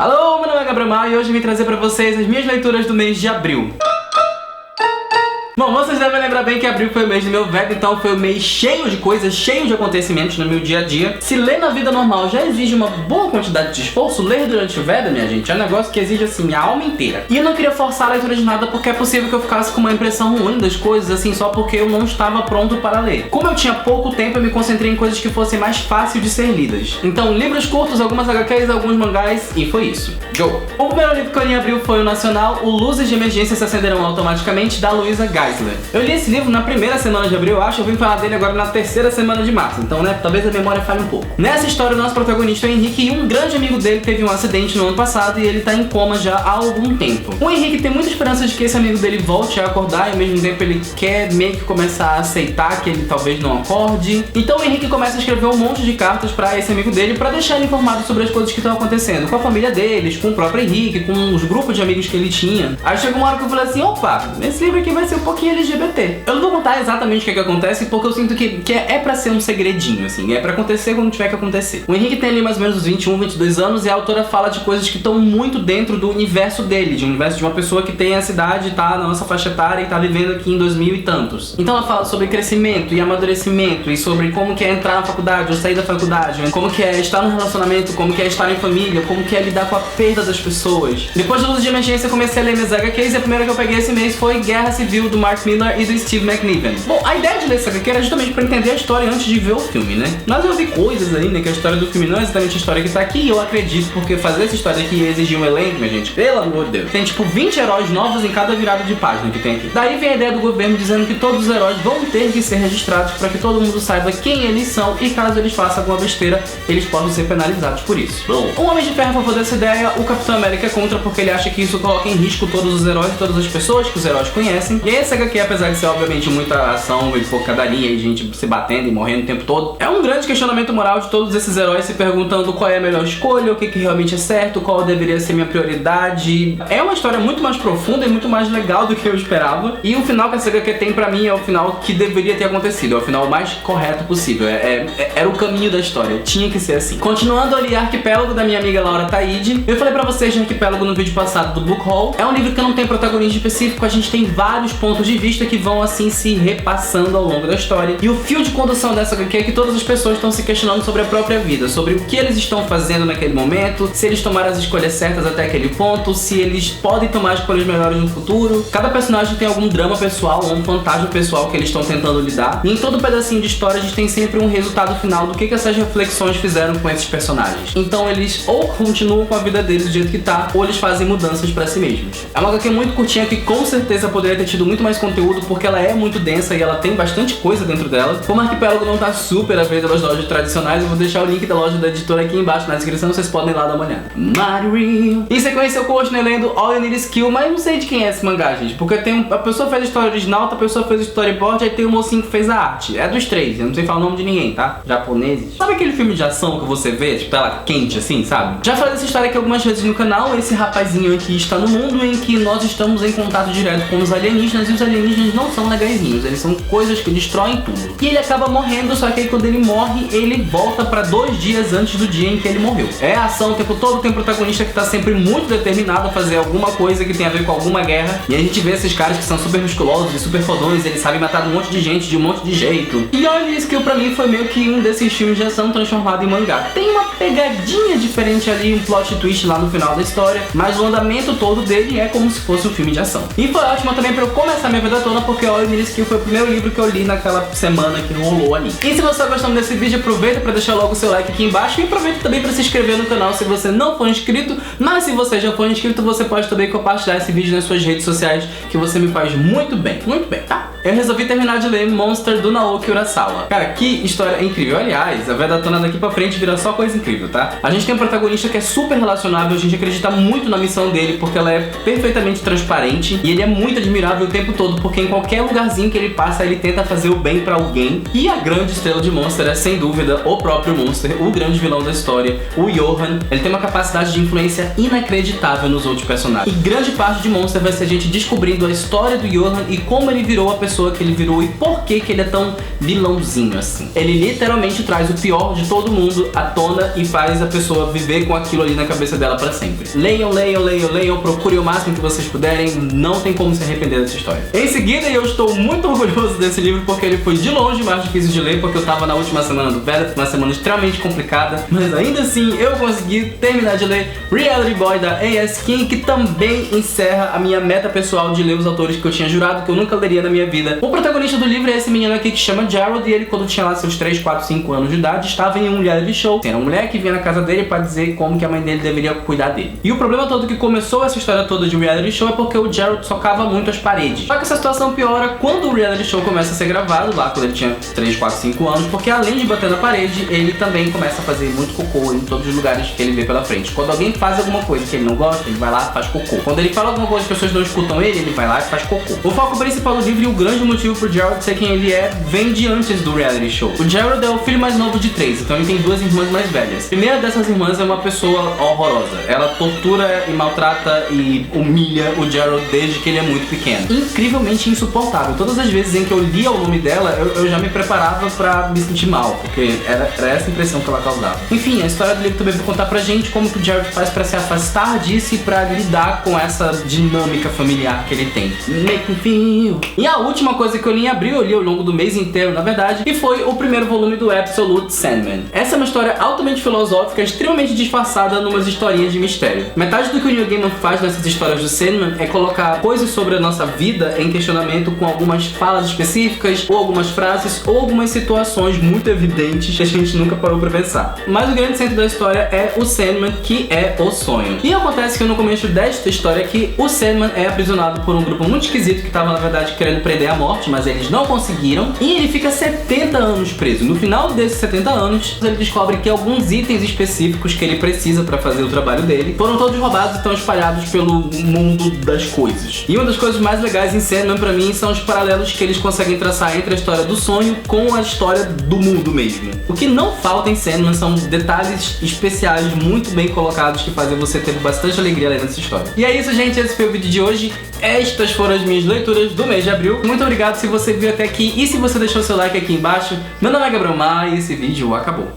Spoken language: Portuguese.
Alô, meu nome é Gabriel Maia e hoje eu vim trazer pra vocês as minhas leituras do mês de abril. Bom, vocês devem lembrar bem que abril foi o mês do meu velho, então foi um mês cheio de coisas, cheio de acontecimentos no meu dia a dia. Se ler na vida normal já exige uma boa quantidade de esforço, ler durante o Veda, minha gente, é um negócio que exige, assim, minha alma inteira. E eu não queria forçar a leitura de nada porque é possível que eu ficasse com uma impressão ruim das coisas, assim, só porque eu não estava pronto para ler. Como eu tinha pouco tempo, eu me concentrei em coisas que fossem mais fáceis de ser lidas. Então, livros curtos, algumas HQs, alguns mangás, e foi isso. Go! O primeiro livro que eu li em abril foi o nacional O Luzes de Emergência se Acenderão Automaticamente, da Luísa Geisler. Eu li esse livro na primeira semana de abril, eu acho, eu vim falar dele agora na terceira semana de março, então, né, talvez a memória falhe um pouco. Nessa história, o nosso protagonista é o Henrique e um grande amigo dele teve um acidente no ano passado e ele tá em coma já há algum tempo. O Henrique tem muita esperança de que esse amigo dele volte a acordar e ao mesmo tempo ele quer meio que começar a aceitar que ele talvez não acorde. Então o Henrique começa a escrever um monte de cartas pra esse amigo dele pra deixar ele informado sobre as coisas que estão acontecendo com a família deles, com o próprio Henrique, com os grupos de amigos que ele tinha. Aí chegou uma hora que eu falei assim, opa, esse livro aqui vai ser um pouquinho LGBT. Eu não vou contar exatamente o que acontece porque eu sinto que é pra ser um segredinho, assim, é pra acontecer quando tiver que acontecer. O Henrique tem ali mais ou menos uns 21, 22 anos e a autora fala de coisas que estão muito dentro do universo dele, de um universo de uma pessoa que tem essa idade, tá na nossa faixa etária e tá vivendo aqui em 2000 e tantos. Então ela fala sobre crescimento e amadurecimento e sobre como que é entrar na faculdade ou sair da faculdade, como que é estar num relacionamento, como que é estar em família, como que é lidar com a perda das pessoas. Depois da Luz de Emergência eu comecei a ler minhas HQs e a primeira que eu peguei esse mês foi Guerra Civil, do Mark Millar e do Steve McNiven. Bom, a ideia de ler essa HQ era justamente pra entender a história antes de ver o filme, né? Mas eu vi coisas aí, né, que a história do filme não é exatamente a história que tá aqui e eu acredito, porque fazer essa história aqui ia exigir um elenco, minha gente, pelo amor de Deus. Tem tipo 20 heróis novos em cada virada de página que tem aqui. Daí vem a ideia do governo dizendo que todos os heróis vão ter que ser registrados pra que todo mundo saiba quem eles são e caso eles façam alguma besteira, eles possam ser penalizados por isso. Bom, o Homem de Ferro a favor dessa ideia, o Capitão América é contra porque ele acha que isso coloca em risco todos os heróis e todas as pessoas que os heróis conhecem. E essa HQ, apesar de ser obviamente muita ação e porcadaria e gente se batendo e morrendo o tempo todo, é um grande questionamento moral de todos esses heróis se perguntando qual é a melhor escolha, o que realmente é certo, qual deveria ser minha prioridade. É uma história muito mais profunda e muito mais legal do que eu esperava. E o final que essa HQ tem pra mim é o final que deveria ter acontecido, é o final mais correto possível. Era o caminho da história, tinha que ser assim. Continuando a ler Arquipélago, da minha amiga Laura Taide. Eu falei pra vocês de Arquipélago no vídeo passado do Book Haul. É um livro que não tem protagonista específico, a gente tem vários pontos de vista que vão assim se repassando ao longo da história. E o fio de condução dessa HQ é que todas as pessoas estão se questionando sobre a própria vida, sobre o que eles estão fazendo naquele momento, se eles tomaram as escolhas certas até aquele ponto, se eles podem tomar escolhas melhores no futuro. Cada personagem tem algum drama pessoal ou um fantasma pessoal que eles estão tentando lidar. E em todo pedacinho de história a gente tem sempre um resultado final do que essas reflexões fizeram com esses personagens. Então eles ou continuam com a vida deles do jeito que tá, ou eles fazem mudanças pra si mesmos. É uma HQ muito curtinha que com certeza poderia ter tido muito mais conteúdo porque ela é muito densa e ela tem bastante coisa dentro dela. Como o Arquipélago não tá super à frente das lojas tradicionais, eu vou deixar o link da loja da editora aqui embaixo na descrição, vocês podem ir lá dar uma olhada. Mario. Em sequência eu continuei lendo All You Need Is Kill, mas não sei de quem é esse mangá, gente, porque a pessoa fez a história original, outra pessoa fez o storyboard, aí tem o mocinho que fez a arte. É dos três, eu não sei falar o nome de ninguém, tá? Japoneses. Sabe aquele filme de ação que você vê, tipo, tela quente assim, sabe? Já falei dessa história aqui algumas vezes no canal. Esse rapazinho aqui está no mundo em que nós estamos em contato direto com os alienígenas e os alienígenas não são legaisinhos, eles são coisas que destroem tudo. E ele acaba morrendo, só que aí quando ele morre, ele volta pra 2 dias antes do dia em que ele morreu. É a ação o tempo todo, tem um protagonista que tá sempre muito determinado a fazer alguma coisa que tem a ver com alguma guerra. E a gente vê esses caras que são super musculosos e super fodões, eles sabem matar um monte de gente de um monte de jeito. E olha isso que pra mim foi meio que um desses filmes de ação transformado em mangá. Tem uma pegadinha diferente ali, um plot twist lá no final da história, mas o andamento todo dele é como se fosse um filme de ação. E foi ótimo também pra eu começar minha vida toda, porque All You Need Is Kill foi o primeiro livro que eu li naquela semana que rolou ali. E se você tá gostando desse vídeo, aproveita pra deixar logo o seu like aqui embaixo e aproveita também pra se inscrever no canal se você não for inscrito, mas se você já for inscrito, você pode também compartilhar esse vídeo nas suas redes sociais, que você me faz muito bem, tá? Eu resolvi terminar de ler Monster, do Naoki Urasawa. Cara, que história incrível. Aliás, a Vedatona daqui pra frente vira só coisa incrível, tá? A gente tem um protagonista que é super relacionável, a gente acredita muito na missão dele, porque ela é perfeitamente transparente e ele é muito admirável o tempo tempo todo, porque em qualquer lugarzinho que ele passa, ele tenta fazer o bem pra alguém. E a grande estrela de Monster é, sem dúvida, o próprio Monster, o grande vilão da história, o Johan. Ele tem uma capacidade de influência inacreditável nos outros personagens. E grande parte de Monster vai ser a gente descobrindo a história do Johan e como ele virou a pessoa que ele virou e por que ele é tão vilãozinho assim. Ele literalmente traz o pior de todo mundo à tona e faz a pessoa viver com aquilo ali na cabeça dela pra sempre. Leiam, leiam, leiam, leiam, procurem o máximo que vocês puderem, não tem como se arrepender dessa história. Em seguida, eu estou muito orgulhoso desse livro porque ele foi de longe mais difícil de ler, porque eu tava na última semana do Velvet, uma semana extremamente complicada, mas ainda assim eu consegui terminar de ler Reality Boy da A.S. King, que também encerra a minha meta pessoal de ler os autores que eu tinha jurado que eu nunca leria na minha vida. O protagonista do livro é esse menino aqui que chama Gerald, e ele, quando tinha lá seus 3, 4, 5 anos de idade, estava em um reality show. Era uma mulher que vinha na casa dele pra dizer como que a mãe dele deveria cuidar dele. E o problema todo que começou essa história toda de reality show é porque o Gerald socava muito as paredes. Só que essa situação piora quando o reality show começa a ser gravado, lá quando ele tinha 3, 4, 5 anos, porque além de bater na parede, ele também começa a fazer muito cocô em todos os lugares que ele vê pela frente. Quando alguém faz alguma coisa que ele não gosta, ele vai lá e faz cocô. Quando ele fala alguma coisa que as pessoas não escutam ele vai lá e faz cocô. O foco principal do livro e o grande motivo pro Gerald ser quem ele é vem de antes do reality show. O Gerald é o filho mais novo de 3, então ele tem 2 irmãs mais velhas. A primeira dessas irmãs é uma pessoa horrorosa. Ela tortura e maltrata e humilha o Gerald desde que ele é muito pequeno. Incrivelmente insuportável. Todas as vezes em que eu lia o nome dela, eu já me preparava pra me sentir mal, porque era essa impressão que ela causava. Enfim, a história do livro também vai contar pra gente como que o Gerald faz pra se afastar disso e pra lidar com essa dinâmica familiar que ele tem. Make me feel. E a última coisa que eu li em abril, eu li ao longo do mês inteiro, na verdade, e foi o primeiro volume do Absolute Sandman. Essa é uma história altamente filosófica, extremamente disfarçada numas historinhas de mistério. Metade do que o Neil Gaiman faz nessas histórias do Sandman é colocar coisas sobre a nossa vida em questionamento com algumas falas específicas, ou algumas frases, ou algumas situações muito evidentes que a gente nunca parou pra pensar. Mas o grande centro da história é o Sandman, que é o sonho. E acontece que no começo desta história aqui, o Sandman é aprisionado por um grupo muito esquisito que tava, na verdade, querendo prender a morte, mas eles não conseguiram, e ele fica 70 anos preso. No final desses 70 anos, ele descobre que alguns itens específicos que ele precisa pra fazer o trabalho dele foram todos roubados e estão espalhados pelo mundo das coisas. E uma das coisas mais legais em Sandman pra mim são os paralelos que eles conseguem traçar entre a história do sonho com a história do mundo mesmo. O que não falta em Sandman são detalhes especiais muito bem colocados que fazem você ter bastante alegria lendo essa história. E é isso, gente, esse foi o vídeo de hoje. Estas foram as minhas leituras do mês de abril. Muito obrigado se você viu até aqui e se você deixou seu like aqui embaixo. Meu nome é Gabriel Mar e esse vídeo acabou.